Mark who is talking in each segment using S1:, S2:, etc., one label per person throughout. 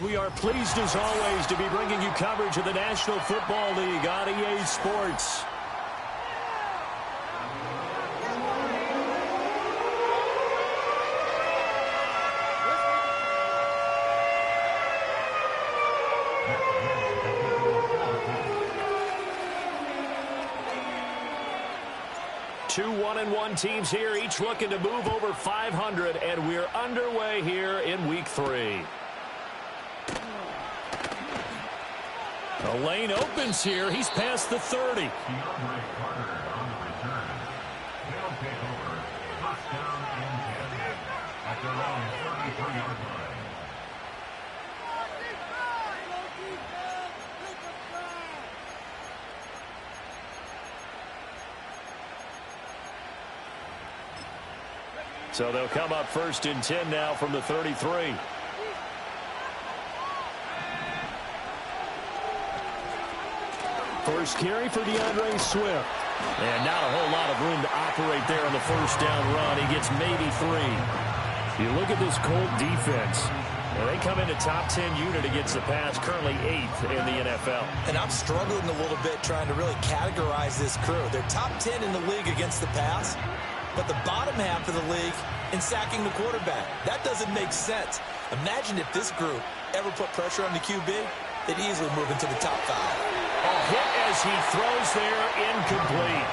S1: We are pleased as always to be bringing you coverage of the National Football League on EA Sports. Two 1-1 teams here, each looking to move over 500, and we're underway here in Week 3. The lane opens here. He's past the 30. So they'll come up 1st and 10 now from the 33. First carry for DeAndre Swift. And not a whole lot of room to operate there on the first down run. He gets maybe 3. You look at this Colt defense. Well, they come into top 10 unit against the pass, currently 8th in the NFL.
S2: And I'm struggling a little bit trying to really categorize this crew. They're top 10 in the league against the pass, but the bottom half of the league in sacking the quarterback. That doesn't make sense. Imagine if this group ever put pressure on the QB, they'd easily move into the top 5.
S1: A hit as he throws there, incomplete.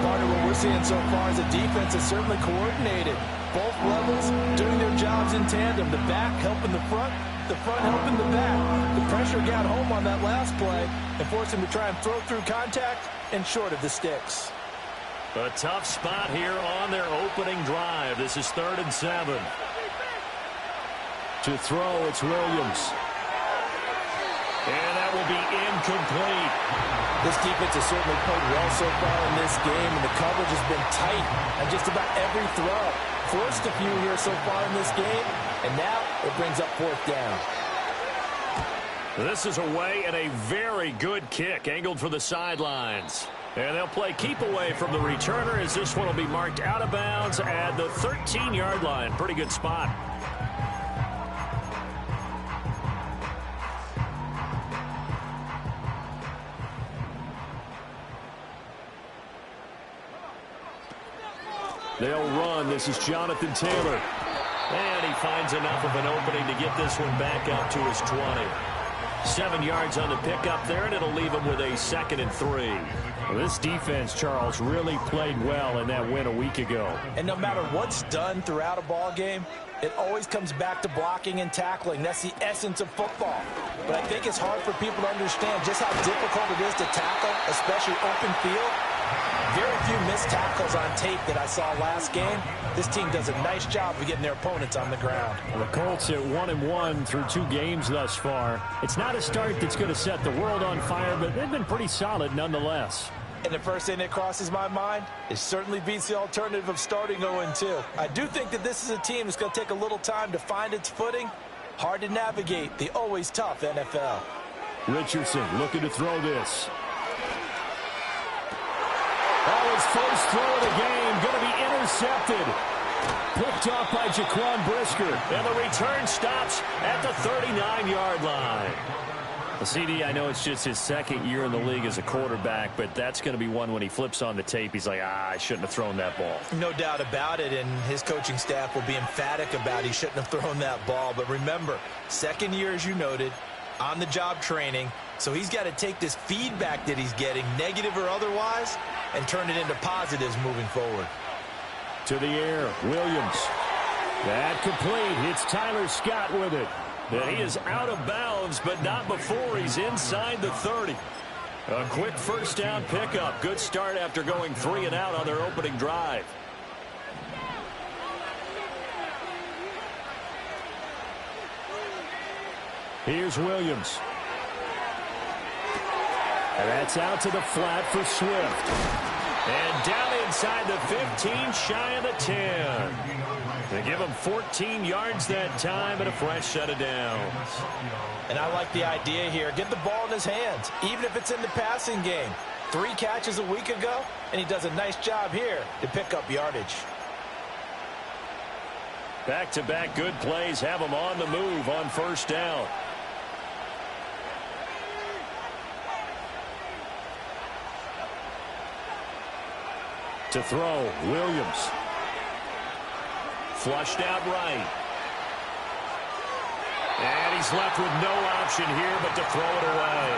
S2: Part of what we're seeing so far is the defense is certainly coordinated. Both levels doing their jobs in tandem. The back helping the front helping the back. The pressure got home on that last play and forced him to try and throw through contact and short of the sticks.
S1: A tough spot here on their opening drive. This is 3rd and 7. To throw, it's Williams. And that will be incomplete.
S2: This defense has certainly played well so far in this game, and the coverage has been tight on just about every throw. Forced a few here so far in this game, and now it brings up 4th down.
S1: This is away and a very good kick, angled for the sidelines. And they'll play keep away from the returner as this one will be marked out of bounds at the 13-yard line. Pretty good spot. They'll run. This is Jonathan Taylor. And he finds enough of an opening to get this one back up to his 20. 7 yards on the pickup there, and it'll leave him with a 2nd and 3. Well, this defense, Charles, really played well in that win a week ago.
S2: And no matter what's done throughout a ball game, it always comes back to blocking and tackling. That's the essence of football. But I think it's hard for people to understand just how difficult it is to tackle, especially open field. Very few missed tackles on tape that I saw last game. This team does a nice job of getting their opponents on the ground.
S1: Well, the Colts at 1-1 through 2 games thus far. It's not a start that's going to set the world on fire, but they've been pretty solid nonetheless.
S2: And the first thing that crosses my mind is certainly beats the alternative of starting 0-2. I do think that this is a team that's going to take a little time to find its footing. Hard to navigate the always tough NFL.
S1: Richardson looking to throw this. Oh, his first throw of the game going to be intercepted. Picked off by Jaquan Brisker. And the return stops at the 39-yard line. The CD, I know it's just his 2nd year in the league as a quarterback, but that's going to be one when he flips on the tape. He's like, I shouldn't have thrown that ball.
S2: No doubt about it, and his coaching staff will be emphatic about he shouldn't have thrown that ball. But remember, 2nd year, as you noted, on-the-job training. So he's got to take this feedback that he's getting, negative or otherwise, and turn it into positives moving forward.
S1: To the air, Williams. That complete. It's Tyler Scott with it. And he is out of bounds, but not before he's inside the 30. A quick first down pickup. Good start after going 3 and out on their opening drive. Here's Williams. And that's out to the flat for Swift. And down inside the 15, shy of the 10. They give him 14 yards that time and a fresh set of downs.
S2: And I like the idea here. Get the ball in his hands, even if it's in the passing game. 3 catches a week ago, and he does a nice job here to pick up yardage.
S1: Back-to-back good plays have him on the move on first down. To throw, Williams. Flushed out right. And he's left with no option here but to throw it away.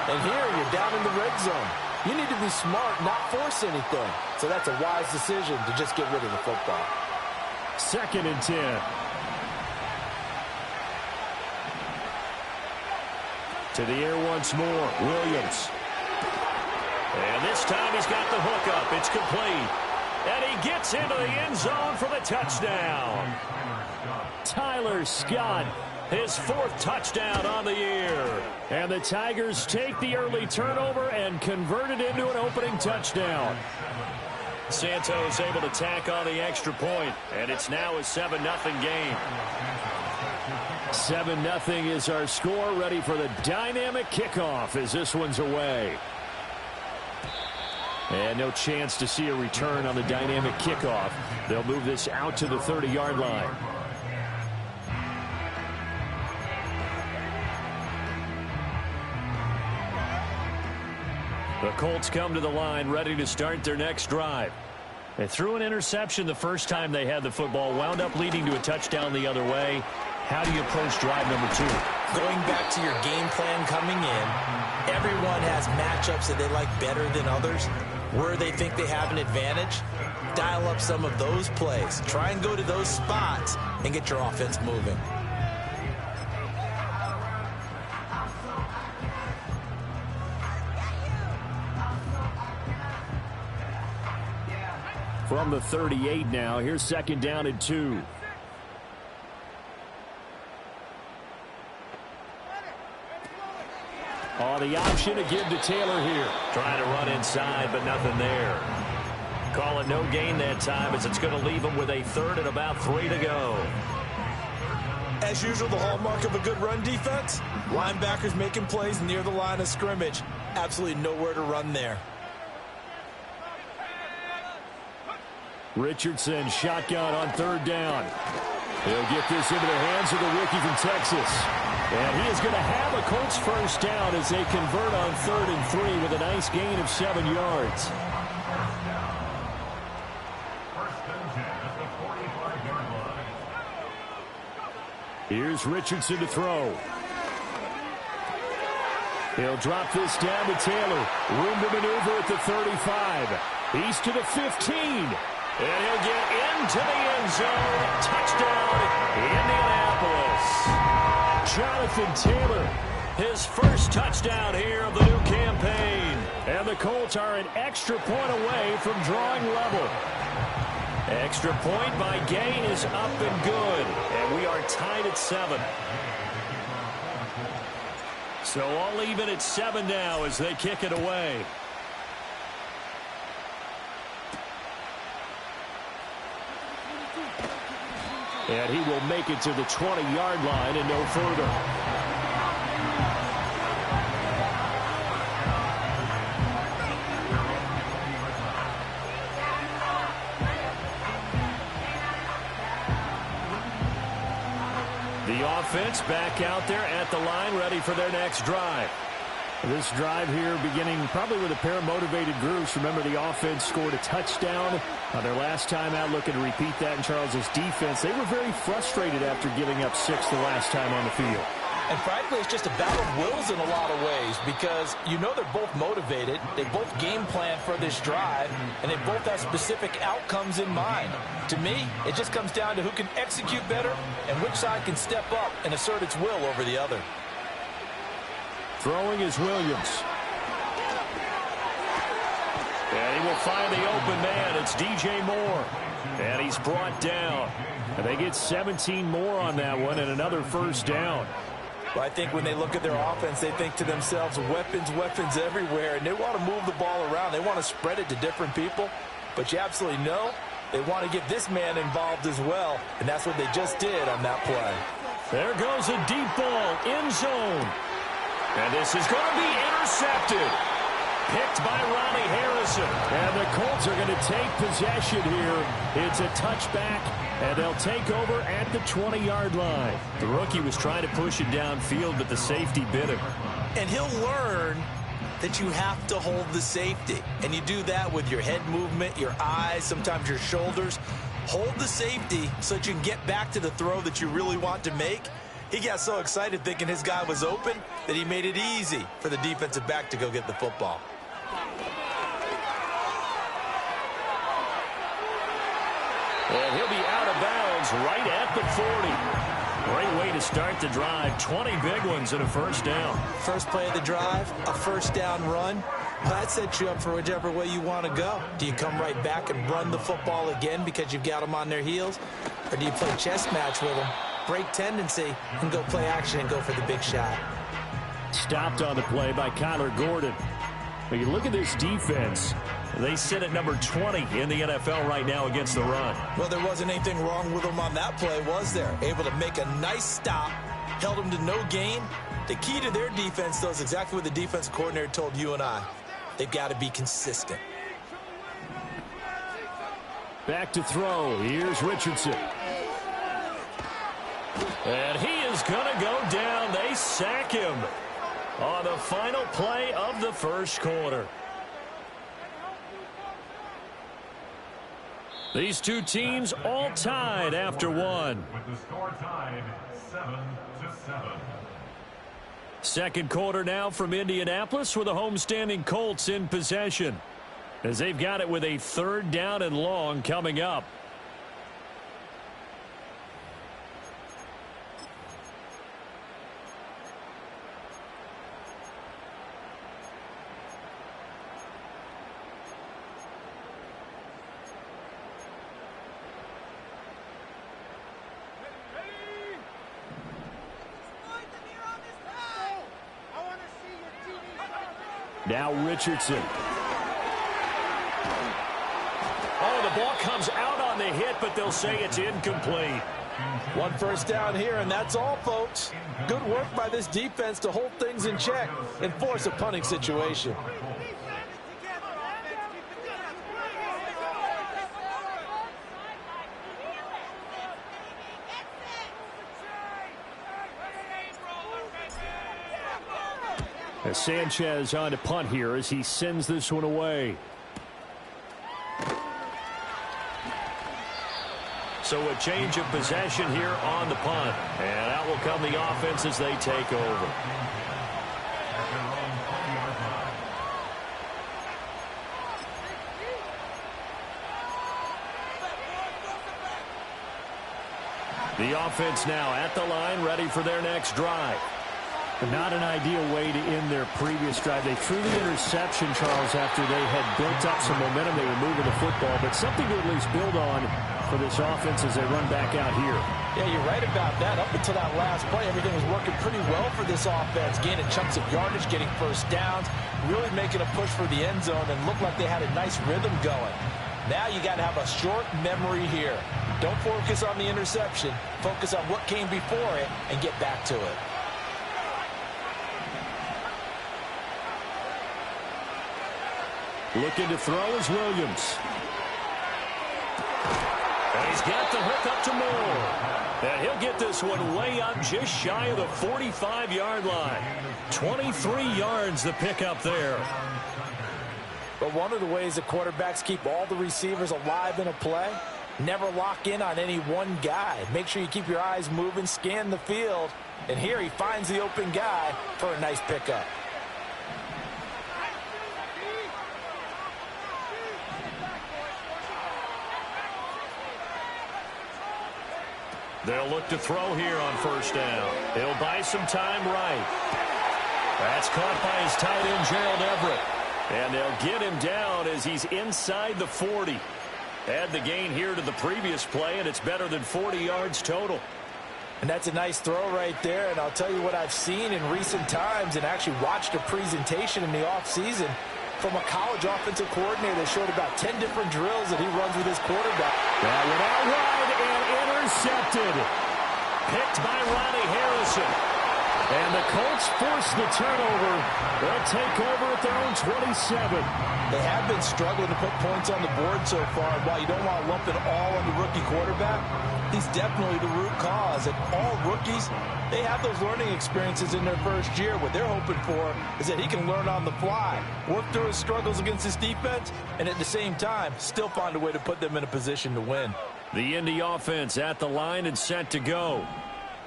S2: And here you're down in the red zone. You need to be smart, not force anything. So that's a wise decision to just get rid of the football.
S1: 2nd and 10. To the air once more, Williams. And this time he's got the hook up. It's complete. And he gets into the end zone for the touchdown. Tyler Scott, his 4th touchdown on the year. And the Tigers take the early turnover and convert it into an opening touchdown. Santos able to tack on the extra point, and it's now a 7-0 game. 7-0 is our score, ready for the dynamic kickoff as this one's away. And no chance to see a return on the dynamic kickoff. They'll move this out to the 30-yard line. The Colts come to the line ready to start their next drive. They threw an interception the first time they had the football, wound up leading to a touchdown the other way. How do you approach drive number 2?
S2: Going back to your game plan coming in, everyone has matchups that they like better than others. Where they think they have an advantage, dial up some of those plays. Try and go to those spots and get your offense moving.
S1: From the 38 now, here's 2nd down and 2. Oh, the option to give to Taylor here. Trying to run inside, but nothing there. Call it no gain that time as it's going to leave him with a 3rd and about 3 to go.
S2: As usual, the hallmark of a good run defense, linebackers making plays near the line of scrimmage. Absolutely nowhere to run there.
S1: Richardson shotgun on 3rd down. He'll get this into the hands of the rookie from Texas. And he is going to have a Colts 1st down as they convert on 3rd and 3 with a nice gain of 7 yards. Here's Richardson to throw. He'll drop this down to Taylor. Room to maneuver at the 35. He's to the 15. And he'll get into the end zone. Touchdown, Indianapolis. Jonathan Taylor, his 1st touchdown here of the new campaign. And the Colts are an extra point away from drawing level. Extra point by Gain is up and good. And we are tied at 7. So all even at 7 now as they kick it away. And he will make it to the 20-yard line and no further. The offense back out there at the line, ready for their next drive. This drive here beginning probably with a pair of motivated groups. Remember, the offense scored a touchdown their last time out, looking to repeat that in Charles's defense. They were very frustrated after giving up 6 the last time on the field.
S2: And frankly, it's just a battle of wills in a lot of ways because you know they're both motivated. They both game plan for this drive, and they both have specific outcomes in mind. To me, it just comes down to who can execute better and which side can step up and assert its will over the other.
S1: Throwing is Williams. And he will find the open man. It's DJ Moore. And he's brought down. And they get 17 more on that one and another 1st down.
S2: Well, I think when they look at their offense, they think to themselves, weapons, weapons everywhere. And they want to move the ball around. They want to spread it to different people. But you absolutely know they want to get this man involved as well. And that's what they just did on that play.
S1: There goes a deep ball, end zone. And this is going to be intercepted. Picked by Ronnie Harrison. And the Colts are going to take possession here. It's a touchback, and they'll take over at the 20-yard line. The rookie was trying to push it downfield, but the safety bit him.
S2: And he'll learn that you have to hold the safety. And you do that with your head movement, your eyes, sometimes your shoulders. Hold the safety so that you can get back to the throw that you really want to make. He got so excited thinking his guy was open that he made it easy for the defensive back to go get the football.
S1: And he'll be out of bounds right at the 40. Great way to start the drive. 20 big ones and a first down.
S2: First play of the drive, a first down run. That sets you up for whichever way you want to go. Do you come right back and run the football again because you've got them on their heels? Or do you play chess match with them, break tendency, and go play action and go for the big shot?
S1: Stopped on the play by Kyler Gordon. When you look at this defense, they sit at number 20 in the NFL right now against the run.
S2: Well, there wasn't anything wrong with them on that play, was there? Able to make a nice stop, held them to no gain. The key to their defense, though, is exactly what the defensive coordinator told you and I. They've got to be consistent.
S1: Back to throw. Here's Richardson. And he is going to go down. They sack him on the final play of the first quarter. These two teams all tied after one.
S3: With the score tied 7-7.
S1: Second quarter now from Indianapolis with the homestanding Colts in possession, as they've got it with a third down and long coming up. Now Richardson. Oh, the ball comes out on the hit, but they'll say it's incomplete.
S2: One first down here, and that's all, folks. Good work by this defense to hold things in check and force a punting situation.
S1: As Sanchez on to punt here as he sends this one away. So a change of possession here on the punt. And out will come the offense as they take over. The offense now at the line, ready for their next drive. Not an ideal way to end their previous drive. They threw the interception, Charles, after they had built up some momentum. They were moving the football, but something to at least build on for this offense as they run back out here.
S2: Yeah, you're right about that. Up until that last play, everything was working pretty well for this offense, gaining chunks of yardage, getting first downs, really making a push for the end zone, and looked like they had a nice rhythm going. Now you got to have a short memory here. Don't focus on the interception. Focus on what came before it and get back to it.
S1: Looking to throw is Williams. And he's got the hook up to Moore. And he'll get this one way up just shy of the 45-yard line. 23 yards the pickup there.
S2: But one of the ways that quarterbacks keep all the receivers alive in a play, never lock in on any one guy. Make sure you keep your eyes moving, scan the field. And here he finds the open guy for a nice pickup.
S1: They'll look to throw here on first down. He'll buy some time right. That's caught by his tight end, Gerald Everett. And they'll get him down as he's inside the 40. Add the gain here to the previous play, and it's better than 40 yards total.
S2: And that's a nice throw right there. And I'll tell you what I've seen in recent times and actually watched a presentation in the offseason from a college offensive coordinator that showed about 10 different drills that he runs with his quarterback.
S1: That went out wide and intercepted. Picked by Ronnie Harrison. And the Colts force the turnover. They'll take over at their own 27.
S2: They have been struggling to put points on the board so far. And while you don't want to lump it all on the rookie quarterback, he's definitely the root cause. And all rookies, they have those learning experiences in their first year. What they're hoping for is that he can learn on the fly, work through his struggles against his defense, and at the same time, still find a way to put them in a position to win.
S1: The Indy offense at the line and set to go.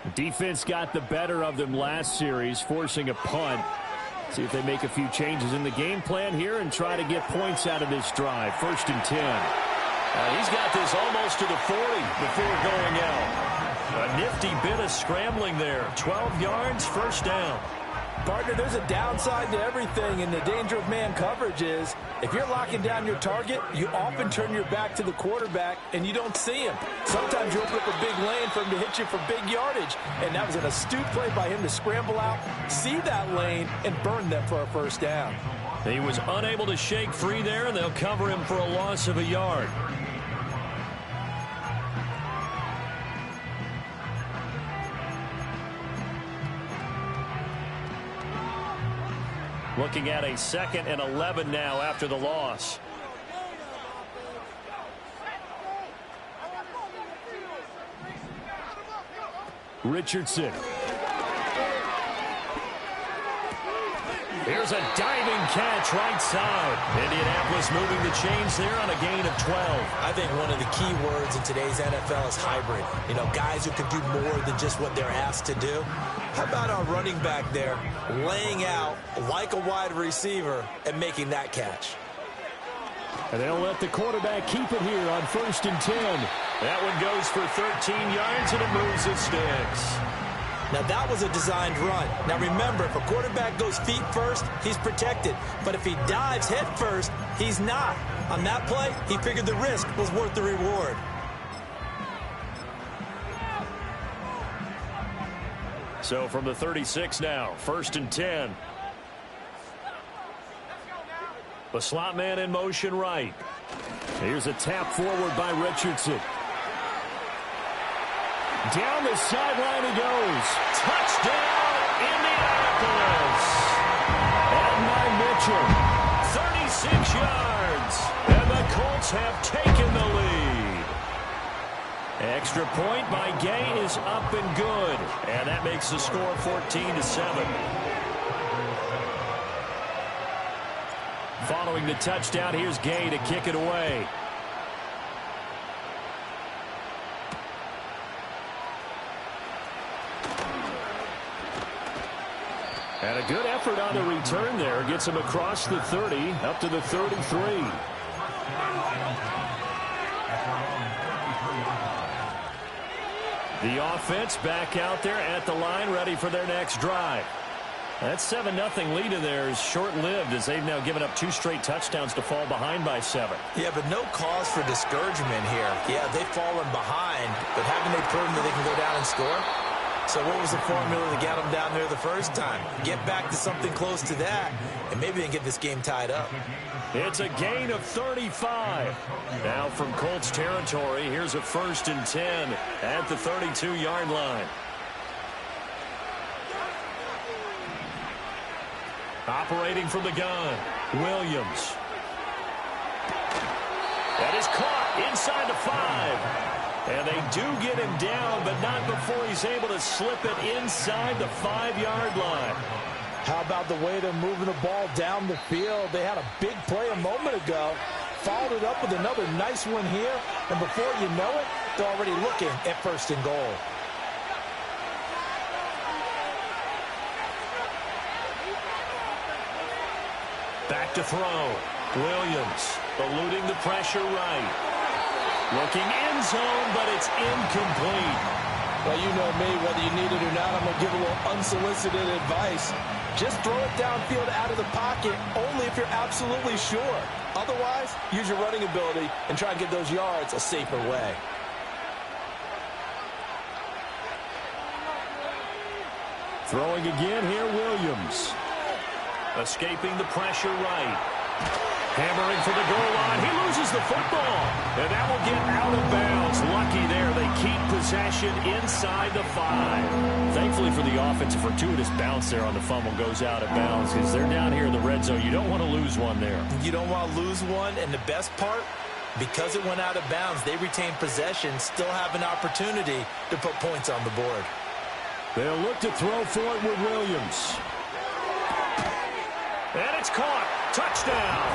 S1: The defense got the better of them last series, forcing a punt. See if they make a few changes in the game plan here and try to get points out of this drive. 1st and 10.
S4: He's got this almost to the 40 before going out. A nifty bit of scrambling there. 12 yards, 1st down.
S2: Partner, there's a downside to everything, and the danger of man coverage is if you're locking down your target, you often turn your back to the quarterback and you don't see him. Sometimes you open up a big lane for him to hit you for big yardage, and that was an astute play by him to scramble out, see that lane, and burn them for a 1st down.
S4: He was unable to shake free there, and they'll cover him for a loss of a yard. Looking at a 2nd and 11 now after the loss.
S1: Richardson. Here's a diving catch right side.
S4: Indianapolis moving the chains there on a gain of 12.
S2: I think one of the key words in today's NFL is hybrid. You know, guys who can do more than just what they're asked to do. How about our running back there laying out like a wide receiver and making that catch?
S1: And they'll let the quarterback keep it here on 1st and 10.
S4: That one goes for 13 yards, and it moves the sticks.
S2: Now, that was a designed run. Now, remember, if a quarterback goes feet first, he's protected. But if he dives head first, he's not. On that play, he figured the risk was worth the reward.
S4: So from the 36 now, 1st and 10. The slot man in motion right.
S1: Here's a tap forward by Richardson. Down the sideline he goes.
S4: Touchdown, Indianapolis.
S1: And by Mitchell.
S4: 36 yards. And the Colts have taken the lead. Extra point by Gay is up and good. And that makes the score 14-7. Following the touchdown, here's Gay to kick it away.
S1: And a good effort on the return there. Gets him across the 30, up to the 33.
S4: The offense back out there at the line, ready for their next drive. That 7-0 lead in there is short-lived as they've now given up 2 straight touchdowns to fall behind by 7.
S2: Yeah, but no cause for discouragement here. Yeah, they've fallen behind, but haven't they proven that they can go down and score? So what was the formula to get them down there the first time? Get back to something close to that, and maybe they can get this game tied up.
S4: It's a gain of 35. Now from Colts territory, here's a 1st and 10 at the 32-yard line. Operating from the gun, Williams. That is caught inside the 5. And they do get him down, but not before he's able to slip it inside the 5-yard line.
S2: How about the way they're moving the ball down the field? They had a big play a moment ago, followed it up with another nice one here, and before you know it, they're already looking at 1st and goal.
S4: Back to throw. Williams eluding the pressure right. Looking end zone, but it's incomplete.
S2: Well, you know me, whether you need it or not, I'm going to give a little unsolicited advice. Just throw it downfield out of the pocket, only if you're absolutely sure. Otherwise, use your running ability and try and get those yards a safer way.
S1: Throwing again here, Williams.
S4: Escaping the pressure right.
S1: Hammering for the goal line. He loses the football. And that will get out of bounds. Lucky there. They keep possession inside the 5. Thankfully for the offense, a fortuitous bounce there on the fumble goes out of bounds because they're down here in the red zone. You don't want to lose one there.
S2: You don't want to lose one. And the best part, because it went out of bounds, they retain possession, still have an opportunity to put points on the board.
S1: They'll look to throw for it with Williams. And it's caught. Touchdown.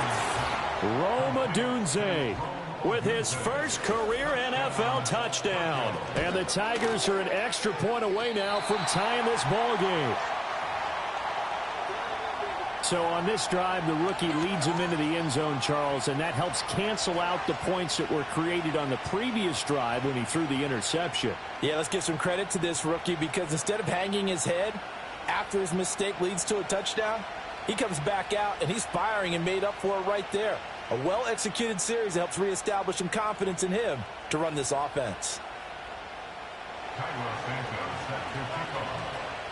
S1: Rome Odunze with his first career NFL touchdown. And the Tigers are an extra point away now from tying this ball game. So on this drive, the rookie leads him into the end zone, Charles, and that helps cancel out the points that were created on the previous drive when he threw the interception.
S2: Yeah, let's give some credit to this rookie because instead of hanging his head after his mistake leads to a touchdown, he comes back out and he's firing and made up for it right there. A well-executed series that helps reestablish some confidence in him to run this offense.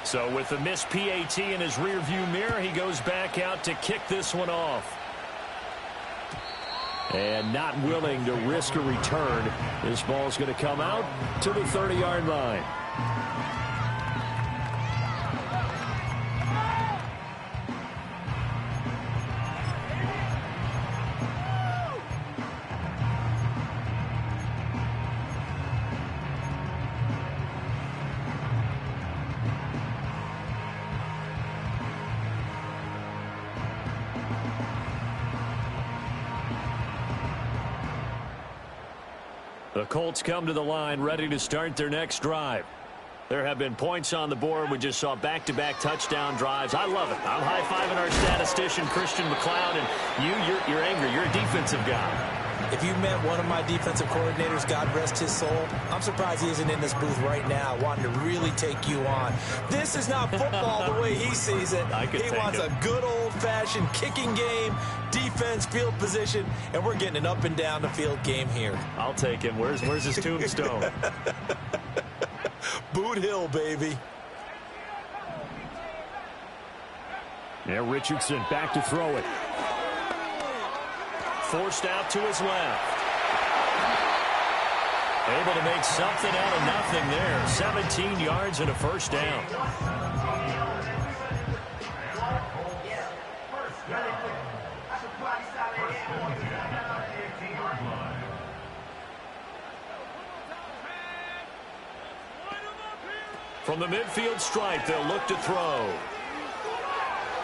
S1: So with the missed PAT in his rearview mirror, he goes back out to kick this one off. And not willing to risk a return. This ball's going to come out to the 30-yard line. The Colts come to the line ready to start their next drive. There have been points on the board. We just saw back-to-back touchdown drives. I love it. I'm high-fiving our statistician, Christian McLeod, and you're angry. You're a defensive guy.
S2: If you met one of my defensive coordinators, God rest his soul, I'm surprised he isn't in this booth right now wanting to really take you on. This is not football the way he sees it. He wants a good old-fashioned kicking game, defense, field position, and we're getting an up and down the field game here.
S1: I'll take him. Where's his tombstone?
S2: Boot Hill, baby.
S1: Yeah, Richardson back to throw it. Forced out to his left. Able to make something out of nothing there. 17 yards and a first down. From the midfield stripe, they'll look to throw.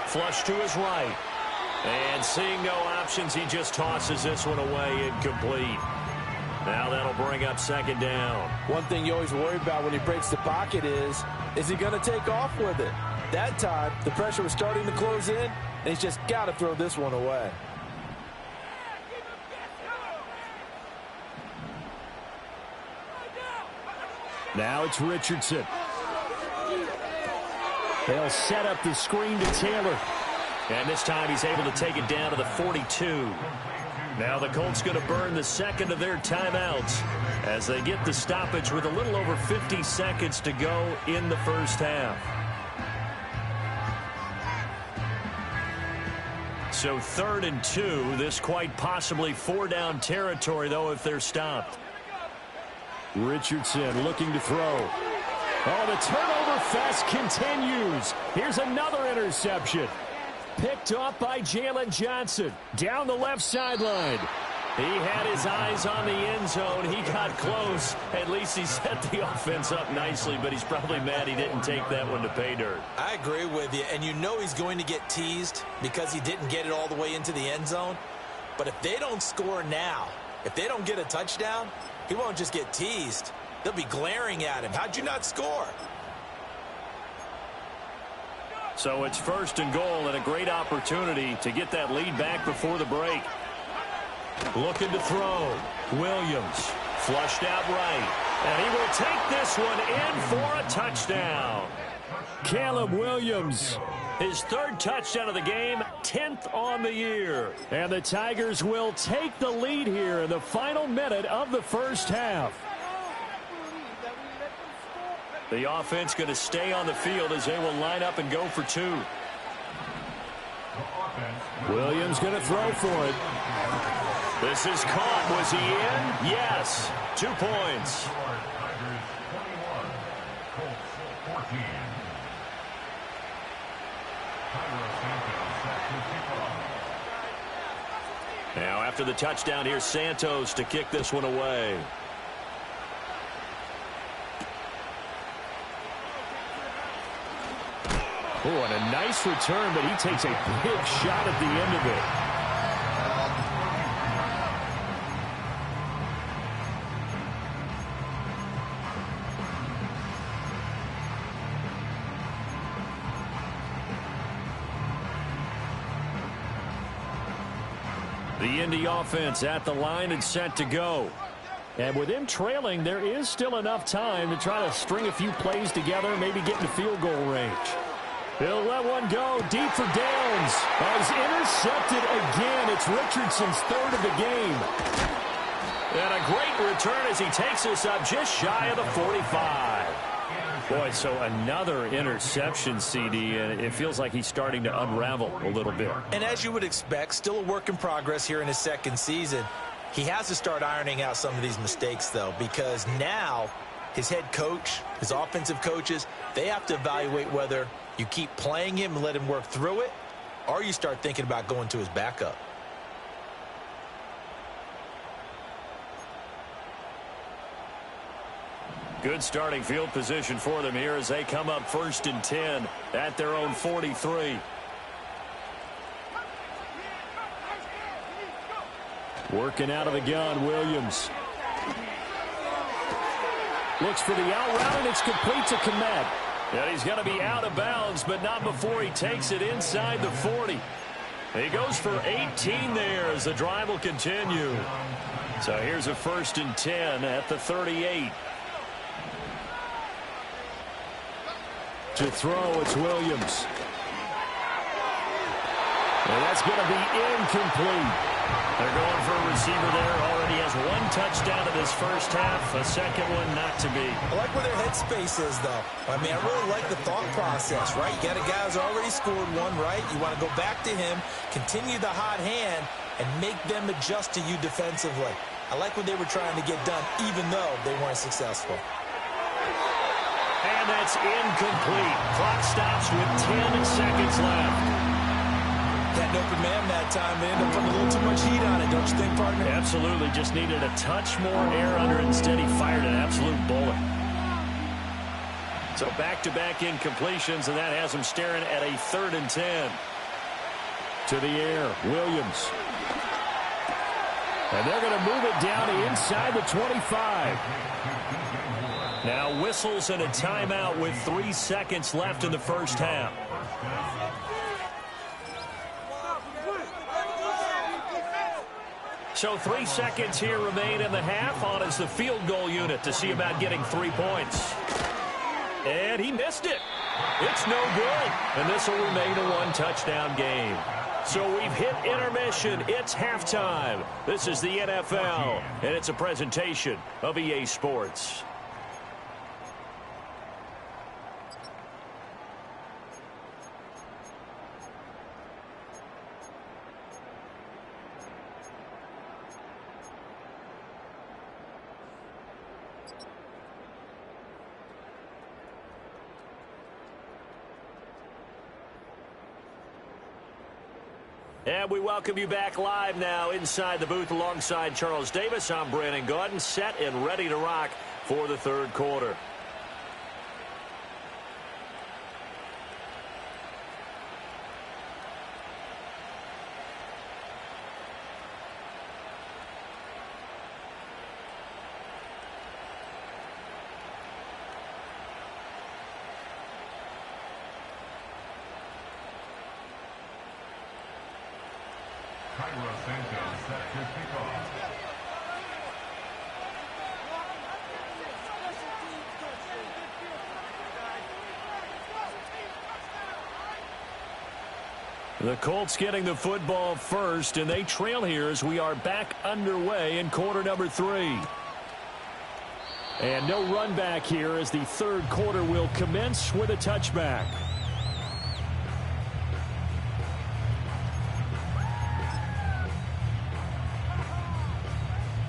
S1: Flush to his right. And seeing no options, he just tosses this one away, incomplete. Now that'll bring up second down.
S2: One thing you always worry about when he breaks the pocket is he going to take off with it? That time, the pressure was starting to close in, and he's just got to throw this one away.
S1: Now it's Richardson. They'll set up the screen to Taylor. And this time he's able to take it down to the 42. Now the Colts going to burn the second of their timeouts as they get the stoppage with a little over 50 seconds to go in the first half. So 3rd and 2. This quite possibly 4-down territory, though, if they're stopped. Richardson looking to throw. Oh, the turnover fest continues. Here's another interception. Picked off by Jalen Johnson. Down the left sideline. He had his eyes on the end zone. He got close. At least he set the offense up nicely, but he's probably mad he didn't take that one to pay dirt.
S2: I agree with you, and you know he's going to get teased because he didn't get it all the way into the end zone. But if they don't score now, if they don't get a touchdown, he won't just get teased. They'll be glaring at him. How'd you not score?
S1: So it's 1st and goal and a great opportunity to get that lead back before the break. Looking to throw. Williams flushed out right. And he will take this one in for a touchdown. Caleb Williams, his 3rd touchdown of the game, 10th on the year. And the Tigers will take the lead here in the final minute of the first half. The offense going to stay on the field as they will line up and go for 2. Williams going to throw for it. This is caught. Was he in? Yes. 2 points. Now after the touchdown, here's Santos to kick this one away. Oh, and a nice return, but he takes a big shot at the end of it. The Indy offense at the line and set to go. And with him trailing, there is still enough time to try to string a few plays together, maybe get into field goal range. He'll let one go deep for Downs. As intercepted again. It's Richardson's third of the game. And a great return as he takes us up just shy of the 45. Boy, so another interception, CD, and it feels like he's starting to unravel a little bit.
S2: And as you would expect, still a work in progress here in his second season. He has to start ironing out some of these mistakes, though, because now his head coach, his offensive coaches, they have to evaluate whether you keep playing him and let him work through it, or you start thinking about going to his backup.
S1: Good starting field position for them here as they come up 1st and 10 at their own 43. Working out of the gun, Williams. Looks for the out route, and it's complete to Kmet. And he's going to be out of bounds, but not before he takes it inside the 40. He goes for 18 there as the drive will continue. So here's a 1st and 10 at the 38. To throw, it's Williams. And that's going to be incomplete. They're going for a receiver there. Already has 1 touchdown in this first half. A second one not to be.
S2: I like where their headspace is, though. I mean, I really like the thought process, right? You got a guy who's already scored one, right? You want to go back to him, continue the hot hand, and make them adjust to you defensively. I like what they were trying to get done, even though they weren't successful.
S1: And that's incomplete. Clock stops with 10 seconds left.
S2: Had an open man that time. They ended up putting a little too much heat on it, don't you think, partner?
S1: Absolutely. Just needed a touch more air under it. Instead, he fired an absolute bullet. So back-to-back incompletions, and that has him staring at a 3rd and 10. To the air, Williams. And they're going to move it down to inside the 25. Now whistles and a timeout with 3 seconds left in the first half. So 3 seconds here remain in the half. On is the field goal unit to see about getting 3 points. And he missed it. It's no good. And this will remain a 1-touchdown game. So we've hit intermission. It's halftime. This is the NFL, and it's a presentation of EA Sports. And we welcome you back live now inside the booth alongside Charles Davis. I'm Brandon Gaudin, set and ready to rock for the third quarter. The Colts getting the football first, and they trail here as we are back underway in quarter number 3. And no run back here as the third quarter will commence with a touchback.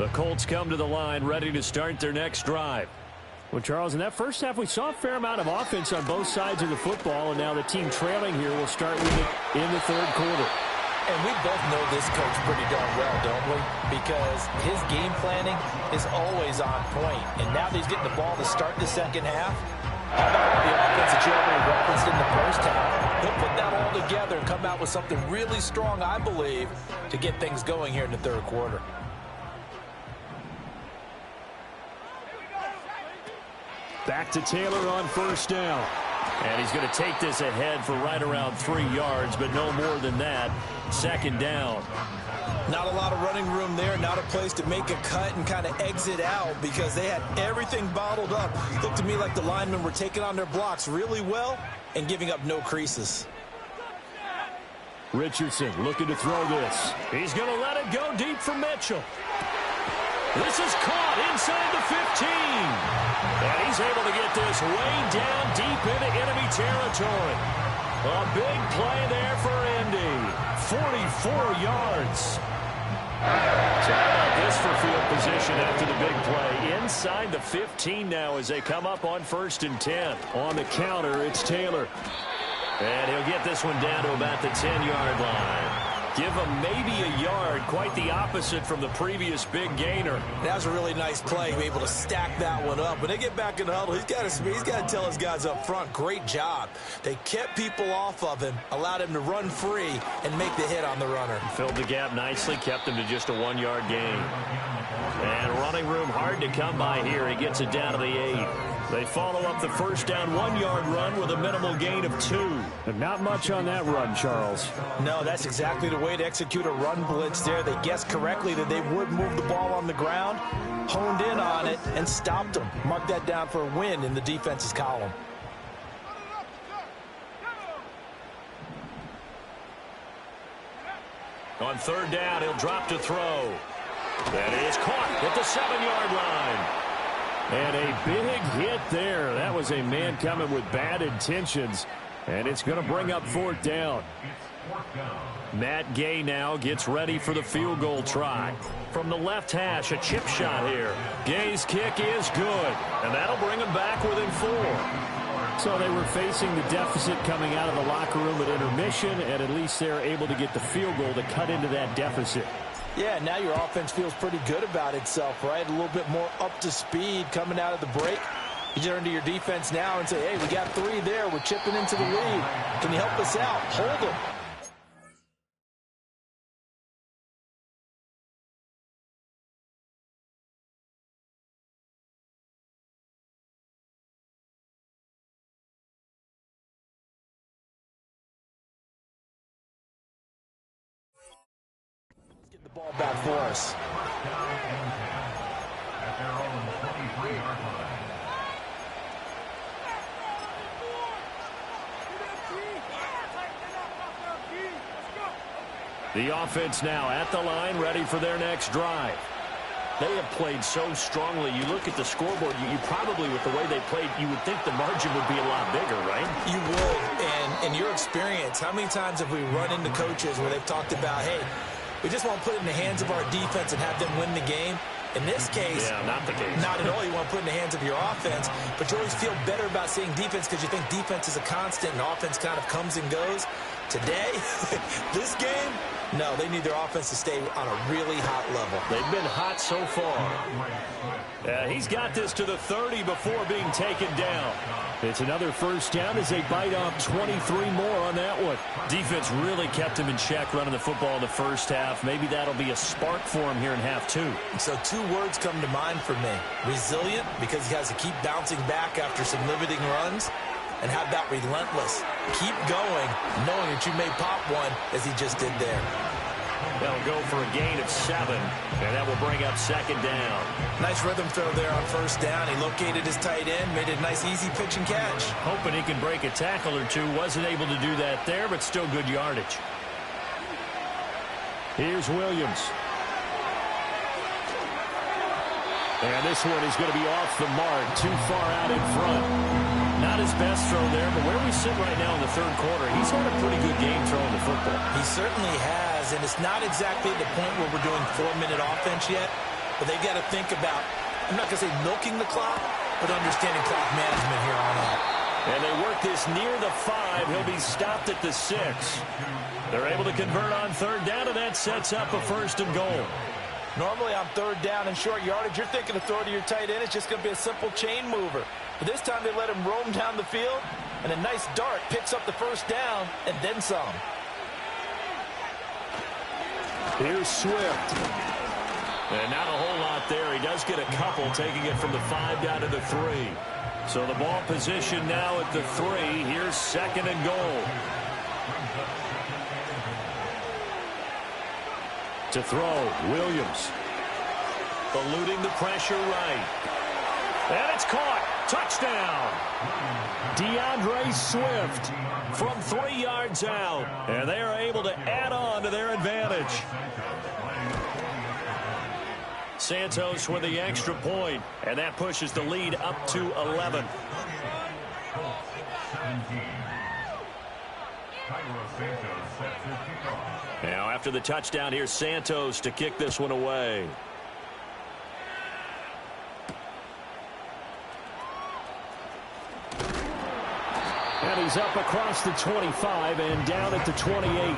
S1: The Colts come to the line ready to start their next drive.
S4: Well, Charles, in that first half, we saw a fair amount of offense on both sides of the football, and now the team trailing here will start with it in the third quarter.
S2: And we both know this coach pretty darn well, don't we? Because his game planning is always on point. And now that he's getting the ball to start the second half, how about the offense that you already referenced in the first half? He'll put that all together and come out with something really strong, I believe, to get things going here in the third quarter.
S1: Back to Taylor on first down. And he's going to take this ahead for right around 3 yards, but no more than that. Second down.
S2: Not a lot of running room there, not a place to make a cut and kind of exit out because they had everything bottled up. Looked to me like the linemen were taking on their blocks really well and giving up no creases.
S1: Richardson looking to throw this. He's going to let it go deep for Mitchell. This is caught inside the 15. And he's able to get this way down deep into enemy territory. A big play there for Indy. 44 yards. So how about this for field position after the big play? Inside the 15 now as they come up on 1st and 10. On the counter, it's Taylor. And he'll get this one down to about the 10-yard line. Give him maybe a yard, quite the opposite from the previous big gainer.
S2: That was a really nice play, able to stack that one up. When they get back in the huddle, he's got to tell his guys up front, great job. They kept people off of him, allowed him to run free and make the hit on the runner.
S1: Filled the gap nicely, kept him to just a 1-yard gain. And running room hard to come by here. He gets it down to the 8. They follow up the first down 1-yard run with a minimal gain of 2.
S4: And not much on that run, Charles.
S2: No, that's exactly the way to execute a run blitz there. They guessed correctly that they would move the ball on the ground, honed in on it, and stopped them. Mark that down for a win in the defense's column.
S1: On third down, he'll drop to throw. That is caught at the 7-yard line. And a big hit there. That was a man coming with bad intentions. And it's going to bring up 4th down. Matt Gay now gets ready for the field goal try. From the left hash, a chip shot here. Gay's kick is good. And that'll bring him back within 4.
S4: So they were facing the deficit coming out of the locker room at intermission, and at least they're able to get the field goal to cut into that deficit.
S2: Yeah, now your offense feels pretty good about itself, right? A little bit more up to speed coming out of the break. You turn to your defense now and say, hey, we got 3 there. We're chipping into the lead. Can you help us out? Hold them. Get the ball back for us.
S3: At their own 23-yard line.
S1: The offense now at the line, ready for their next drive. They have played so strongly. You look at the scoreboard, you probably, with the way they played, you would think the margin would be a lot bigger, right?
S2: You would. And in your experience, how many times have we run into coaches where they've talked about, hey, we just want to put it in the hands of our defense and have them win the game? In this case,
S1: yeah, not the case.
S2: Not at all. You want to put it in the hands of your offense, but you always feel better about saying defense because you think defense is a constant and offense kind of comes and goes. Today, this game, no, they need their offense to stay on a really hot level.
S1: They've been hot so far. He's got this to the 30 before being taken down.
S4: It's another first down as they bite off 23 more on that one.
S1: Defense really kept him in check running the football in the first half. Maybe that'll be a spark for him here in half 2.
S2: So 2 words come to mind for me. Resilient, because he has to keep bouncing back after some limiting runs. And how about relentless? Keep going, knowing that you may pop one, as he just did there.
S1: They'll go for a gain of 7, and that will bring up 2nd down.
S2: Nice rhythm throw there on first down. He located his tight end, made it a nice, easy pitch and catch.
S1: Hoping he can break a tackle or 2. Wasn't able to do that there, but still good yardage.
S4: Here's Williams. And this one is going to be off the mark, too far out in front. Not his best throw there, but where we sit right now in the third quarter, he's had a pretty good game throwing the football.
S2: He certainly has, and it's not exactly the point where we're doing 4-minute offense yet. but they've got to think about, I'm not going to say milking the clock, but understanding clock management here on out.
S4: And they work this near the 5. He'll be stopped at the 6. They're able to convert on third down, and that sets up a 1st and goal.
S2: Normally on third down and short yardage, you're thinking to throw to your tight end. It's just going to be a simple chain mover. But this time they let him roam down the field, and a nice dart picks up the 1st down and then some.
S4: Here's Swift. And not a whole lot there. He does get a couple, taking it from the 5 down to the 3. So the ball position now at the 3. Here's 2nd and goal. To throw, Williams. Eluding the pressure right. And it's caught. Touchdown. DeAndre Swift from 3 yards out. And they are able to add on to their advantage. Santos with the extra point, and that pushes the lead up to 11. Now after the touchdown, here's Santos to kick this one away. And he's up across the 25 and down at the 28.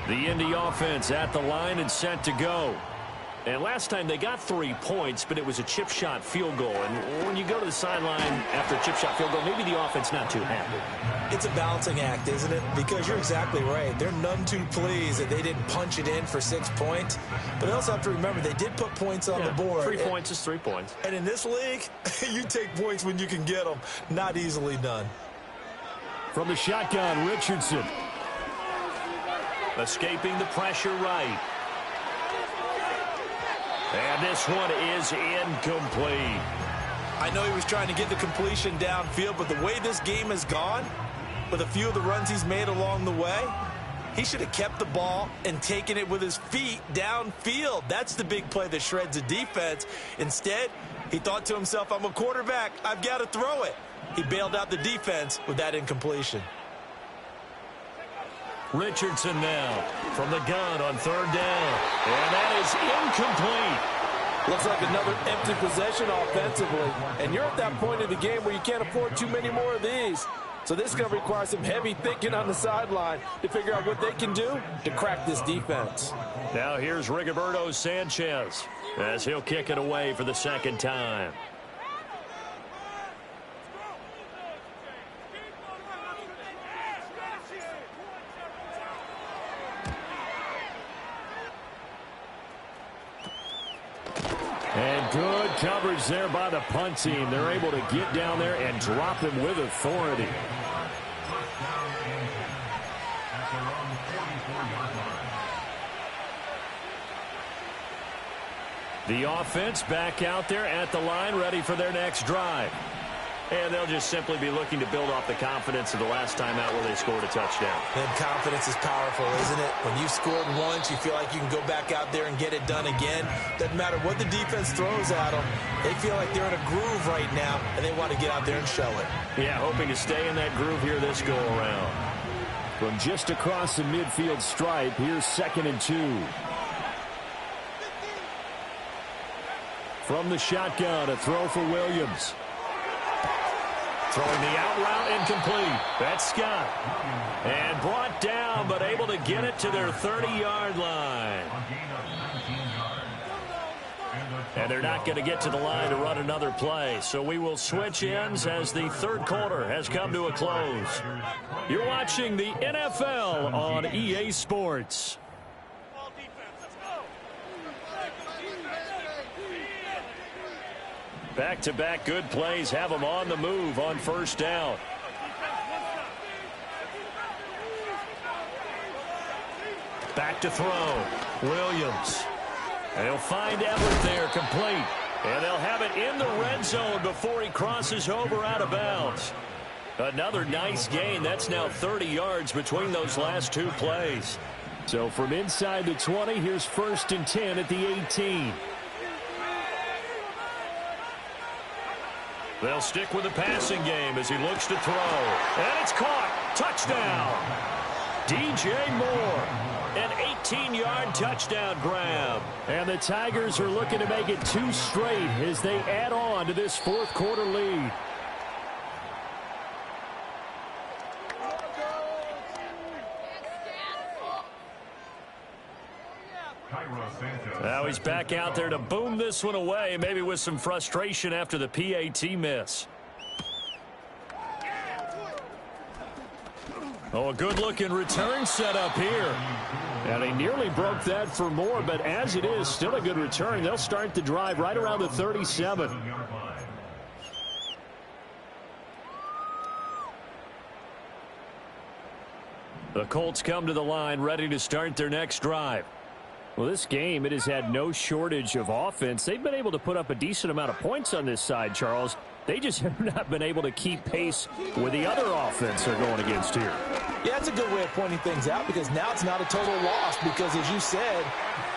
S4: The Indy offense at the line and set to go. And last time they got 3 points, but it was a chip shot field goal. And when you go to the sideline after a chip shot field goal, maybe the offense not too happy.
S2: It's a balancing act, isn't it? Because you're exactly right. They're none too pleased that they didn't punch it in for 6 points. But they also have to remember they did put points on the board.
S4: 3 points is 3 points.
S2: And in this league, you take points when you can get them. Not easily done.
S4: From the shotgun, Richardson. Escaping the pressure right. And this one is incomplete.
S2: I know he was trying to get the completion downfield, but the way this game has gone, with a few of the runs he's made along the way, he should have kept the ball and taken it with his feet downfield. That's the big play that shreds a defense. Instead, he thought to himself, I'm a quarterback. I've got to throw it. He bailed out the defense with that incompletion.
S4: Richardson now from the gun on third down. And that is incomplete.
S2: Looks like another empty possession offensively. And you're at that point of the game where you can't afford too many more of these. So this is going to require some heavy thinking on the sideline to figure out what they can do to crack this defense.
S4: Now here's Rigoberto Sanchez as he'll kick it away for the 2nd time. And good coverage there by the punt team. They're able to get down there and drop him with authority. The offense back out there at the line, ready for their next drive. And they'll just simply be looking to build off the confidence of the last time out where they scored a touchdown.
S2: And confidence is powerful, isn't it? When you've scored once, you feel like you can go back out there and get it done again. Doesn't matter what the defense throws at them. They feel like they're in a groove right now, and they want to get out there and show it.
S4: Yeah, hoping to stay in that groove here this go-around. From just across the midfield stripe, here's 2nd and 2. From the shotgun, a throw for Williams. Throwing the out route incomplete. That's Scott. And brought down, but able to get it to their 30-yard line. And they're not going to get to the line to run another play. So we will switch ends as the 3rd quarter has come to a close. You're watching the NFL on EA Sports. Back-to-back good plays have them on the move on 1st down. Back to throw. Williams. And he'll find Everett there, complete. And they'll have it in the red zone before he crosses over out of bounds. Another nice gain. That's now 30 yards between those last 2 plays. So from inside the 20, here's 1st and 10 at the 18. They'll stick with the passing game as he looks to throw. And it's caught. Touchdown.
S1: DJ Moore. An 18-yard touchdown grab. And the Tigers are looking to make it 2 straight as they add on to this fourth quarter lead. Now he's back out there to boom this one away, maybe with some frustration after the PAT miss. Oh, a good-looking return set up here. And he nearly broke that for more, but as it is, still a good return. They'll start the drive right around the 37. The Colts come to the line, ready to start their next drive. Well, this game, it has had no shortage of offense. They've been able to put up a decent amount of points on this side, Charles. They just have not been able to keep pace with the other offense they're going against here.
S2: Yeah, that's a good way of pointing things out because now it's not a total loss because, as you said,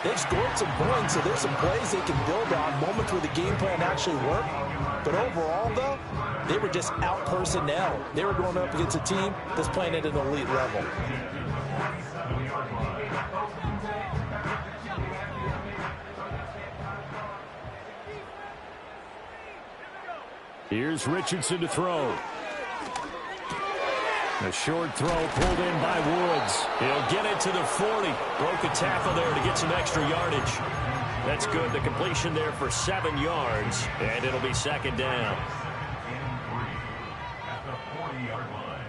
S2: they've scored some points, so there's some plays they can build on, moments where the game plan actually worked. But overall, though, they were just out personnel. They were going up against a team that's playing at an elite level.
S1: Here's Richardson to throw. A short throw pulled in by Woods. He'll get it to the 40. Broke a tackle there to get some extra yardage. That's good. The completion there for 7 yards, and it'll be second down.
S3: At the 40-yard line.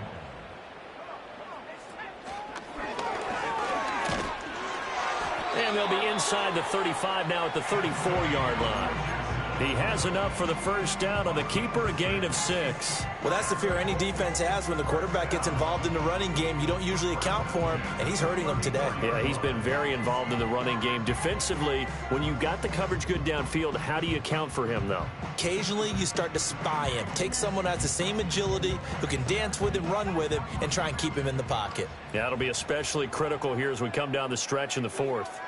S1: And they'll be inside the 35 now at the 34-yard line. He has enough for the first down on the keeper, a gain of 6.
S2: Well, that's the fear any defense has when the quarterback gets involved in the running game. You don't usually account for him, and he's hurting them today.
S1: Yeah, he's been very involved in the running game. Defensively, when you got the coverage good downfield, how do you account for him, though?
S2: Occasionally, you start to spy him. Take someone who has the same agility, who can dance with him, run with him, and try and keep him in the pocket.
S1: Yeah, that'll be especially critical here as we come down the stretch in the fourth.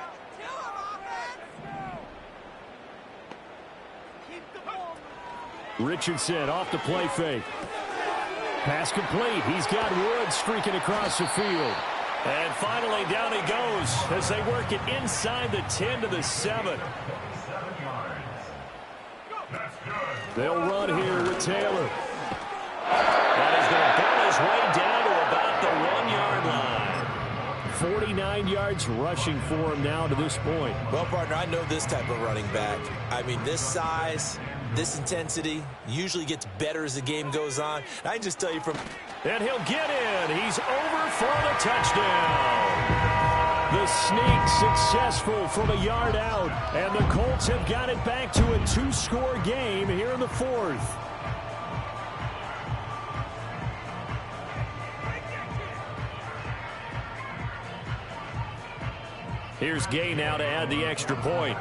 S1: Richardson off the play fake. Pass complete. He's got Woods streaking across the field. And finally down he goes as they work it inside the 10 to the 7. They'll run here with Taylor. And he's going to burn his way down to about the 1-yard line. 49 yards rushing for him now to this point.
S2: Well, partner, I know this type of running back. I mean, this size, this intensity usually gets better as the game goes on. I can just tell you from...
S1: And he'll get in. He's over for the touchdown. The sneak successful from a yard out. And the Colts have got it back to a 2-score game here in the fourth. Here's Gay now to add the extra point.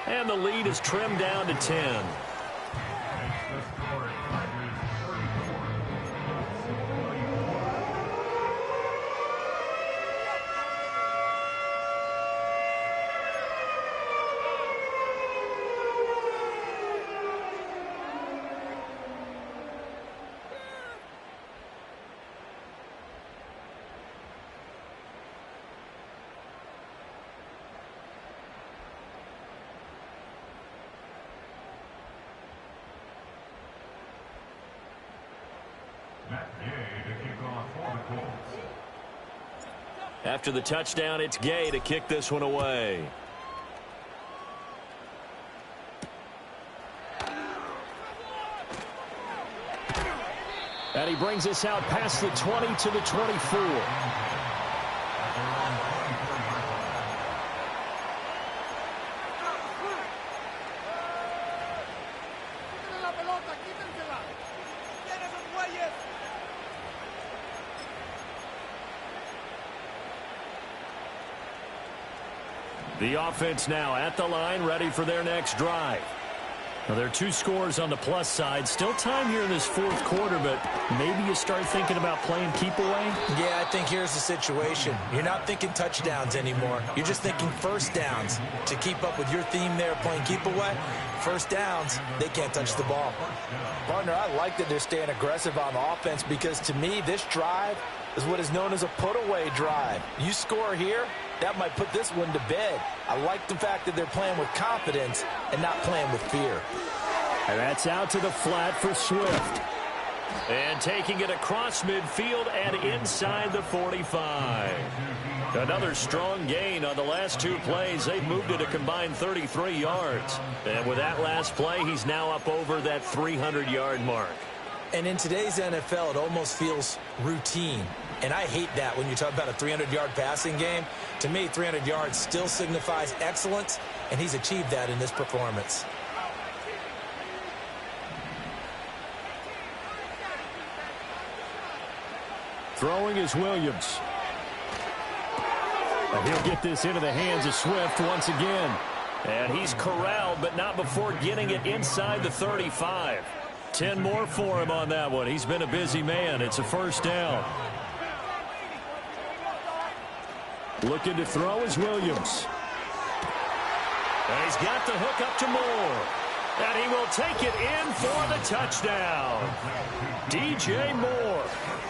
S1: And the lead is trimmed down to 10. After the touchdown, it's Gay to kick this one away. And he brings us out past the 20 to the 24. The offense now at the line, ready for their next drive.
S4: Well, there are 2 scores on the plus side. Still time here in this fourth quarter, but maybe you start thinking about playing keep away?
S2: Yeah, I think here's the situation. You're not thinking touchdowns anymore. You're just thinking first downs. To keep up with your theme there, playing keep away, first downs, they can't touch the ball. Partner, I like that they're staying aggressive on offense because to me, this drive is what is known as a put-away drive. You score here, that might put this one to bed. I like the fact that they're playing with confidence and not playing with fear.
S4: And that's out to the flat for Swift. And taking it across midfield and inside the 45. Another strong gain on the last 2 plays. They've moved it a combined 33 yards. And with that last play, he's now up over that 300-yard mark.
S2: And in today's NFL, it almost feels routine. And I hate that when you talk about a 300-yard passing game. To me, 300 yards still signifies excellence, and he's achieved that in this performance.
S4: Throwing is Williams. And he'll get this into the hands of Swift once again. And he's corralled, but not before getting it inside the 35. 10 more for him on that one. He's been a busy man. It's a first down. Looking to throw is Williams. And he's got the hook up to Moore. And he will take it in for the touchdown. DJ Moore.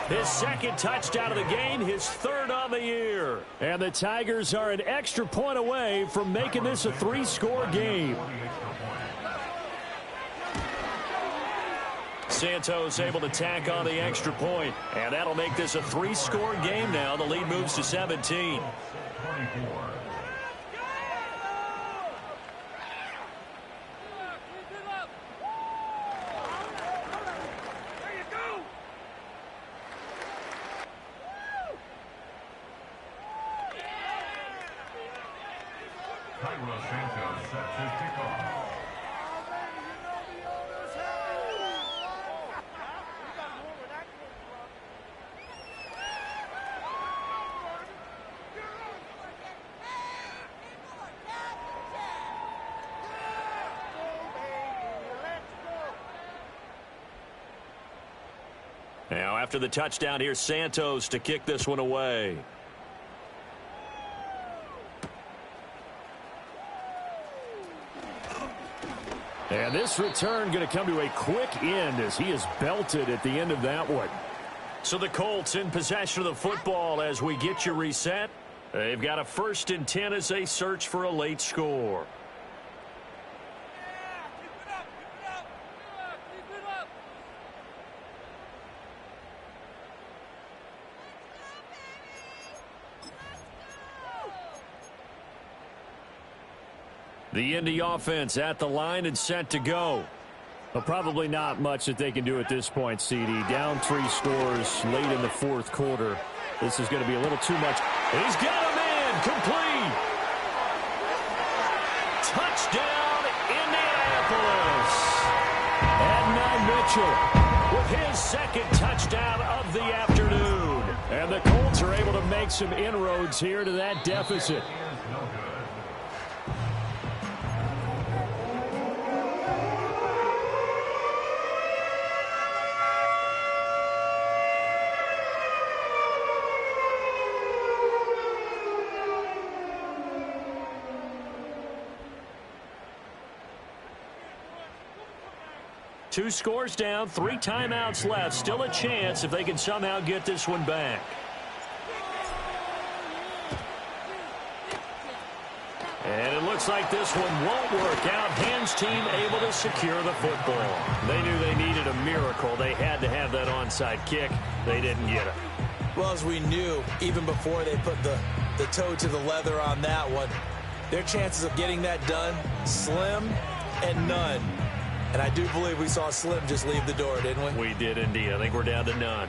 S4: His second touchdown of the game, his 3rd on the year. And the Tigers are an extra point away from making this a 3-score game. Santos able to tack on the extra point, and that'll make this a 3-score game now. The lead moves to 17.
S3: 24. Santos sets his kickoff.
S4: Now after the touchdown, here's Santos to kick this one away. And this return going to come to a quick end as he is belted at the end of that one. So the Colts in possession of the football as we get you reset. They've got a 1st and 10 as they search for a late score. The Indy offense at the line and set to go. Well, probably not much that they can do at this point, CD. Down 3 scores late in the 4th quarter. This is going to be a little too much. He's got him in. Complete. Touchdown, Indianapolis. And Mitchell with his 2nd touchdown of the afternoon. And the Colts are able to make some inroads here to that deficit. Two scores down, 3 timeouts left. Still a chance if they can somehow get this one back. And it looks like this one won't work out. Hans team able to secure the football. They knew they needed a miracle. They had to have that onside kick. They didn't get it.
S2: Well, as we knew, even before they put the toe to the leather on that one, their chances of getting that done, slim and none. And I do believe we saw Slim just leave the door, didn't we?
S4: We did indeed. I think we're down to none.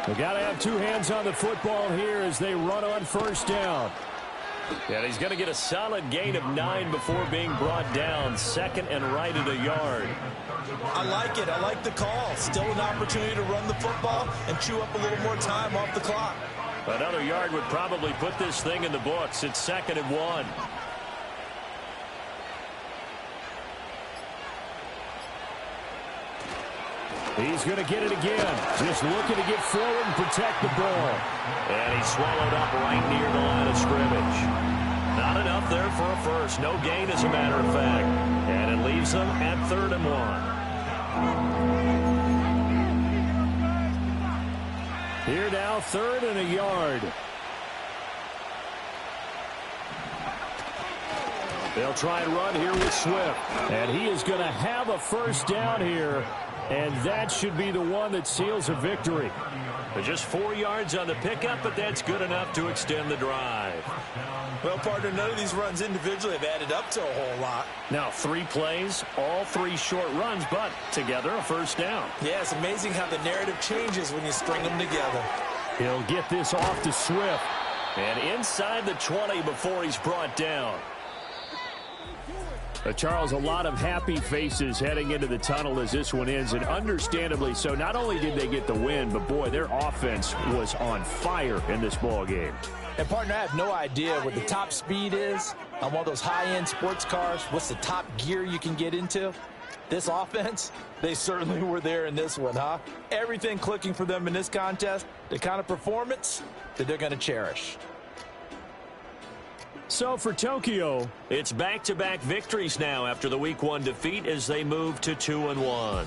S4: We got to have 2 hands on the football here as they run on 1st down.
S1: And he's going to get a solid gain of 9 before being brought down. Second and right at a yard.
S2: I like it. I like the call. Still an opportunity to run the football and chew up a little more time off the clock.
S1: Another yard would probably put this thing in the books. It's 2nd and 1. He's going to get it again. Just looking to get forward and protect the ball. And he's swallowed up right near the line of scrimmage. Not enough there for a first. No gain, as a matter of fact. And it leaves them at 3rd and 1. Here now, 3rd and a yard. They'll try and run here with Swift. And he is going to have a first down here. And that should be the one that seals a victory. Just 4 yards on the pickup, but that's good enough to extend the drive.
S2: Well, partner, none of these runs individually have added up to a whole lot.
S1: Now 3 plays, all 3 short runs, but together a first down.
S2: Yeah, it's amazing how the narrative changes when you string them together.
S1: He'll get this off to Swift. And inside the 20 before he's brought down. Charles, a lot of happy faces heading into the tunnel as this one ends, and understandably so. Not only did they get the win, but, boy, their offense was on fire in this ball game.
S2: And, partner, I have no idea what the top speed is on one of those high-end sports cars. What's the top gear you can get into? This offense, they certainly were there in this one, huh? Everything clicking for them in this contest, the kind of performance that they're going to cherish.
S1: So for Tokyo, it's back-to-back victories now after the Week 1 defeat as they move to 2-1.